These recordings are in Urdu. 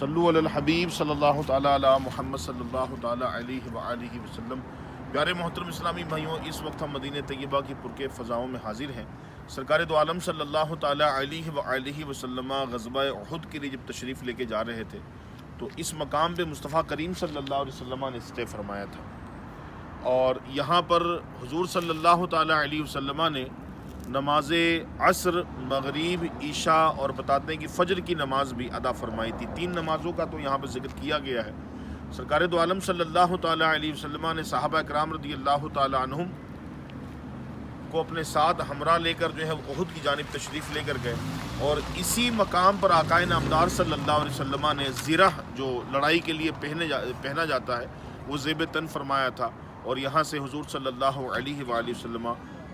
صلو علی الحبیب صلی اللہ تعالیٰ علی محمد صلی اللہ تعالیٰ علیہ وآلہ وسلم۔ پیارے محترم اسلامی بھائیوں، اس وقت ہم مدینہ طیبہ کی پرکے فضاؤں میں حاضر ہیں۔ سرکار دو عالم صلی اللہ تعالیٰ علیہ وآلہ وسلم غزوہ احد کے لیے جب تشریف لے کے جا رہے تھے تو اس مقام پہ مصطفیٰ کریم صلی اللہ علیہ وسلم نے اسٹے فرمایا تھا، اور یہاں پر حضور صلی اللہ تعالیٰ علیہ وسلم نے نماز عصر، مغرب، عشاء اور بتاتے ہیں کہ فجر کی نماز بھی ادا فرمائی تھی۔ 3 نمازوں کا تو یہاں پہ ذکر کیا گیا ہے۔ سرکار دو عالم صلی اللہ تعالیٰ علیہ وسلم نے صحابہ کرام رضی اللہ تعالیٰ عنہم کو اپنے ساتھ ہمراہ لے کر جو ہے احد کی جانب تشریف لے کر گئے، اور اسی مقام پر آقائے نامدار صلی اللہ علیہ وسلم نے زرہ جو لڑائی کے لیے پہنا جاتا ہے وہ زیب تن فرمایا تھا، اور یہاں سے حضور صلی اللہ علیہ وآلہ وسلم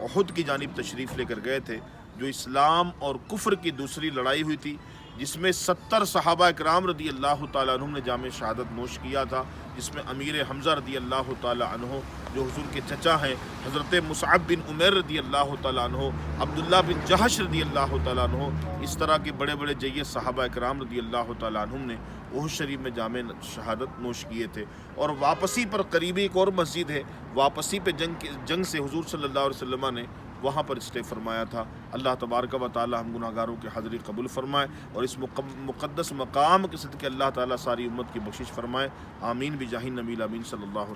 احد کی جانب تشریف لے کر گئے تھے، جو اسلام اور کفر کی دوسری لڑائی ہوئی تھی، جس میں 70 صحابہ کرام رضی اللہ تعالیٰ عنہ نے جام شہادت نوش کیا تھا، جس میں امیر حمزہ رضی اللہ تعالیٰ عنہ جو حضور کے چچا ہیں، حضرت مصعب بن عمیر رضی اللہ تعالیٰ عنہ، عبداللہ بن جہش رضی اللہ تعالیٰ عنہ، اس طرح کے بڑے بڑے جیے صحابہ کرام رضی اللہ تعالیٰ عنہ نے احد شریف میں جام شہادت نوش کیے تھے۔ اور واپسی پر قریبی ایک اور مسجد ہے، واپسی پہ جنگ سے حضور صلی اللہ علیہ وسلم نے وہاں پر اسٹے فرمایا تھا۔ اللہ تبارک و تعالی ہم گناہ گاروں کی حاضری قبول فرمائے، اور اس مقدس مقام کے صدقے اللہ تعالی ساری امت کی بخشش فرمائے۔ آمین بجاہ النبی الامین صلی اللہ تعالی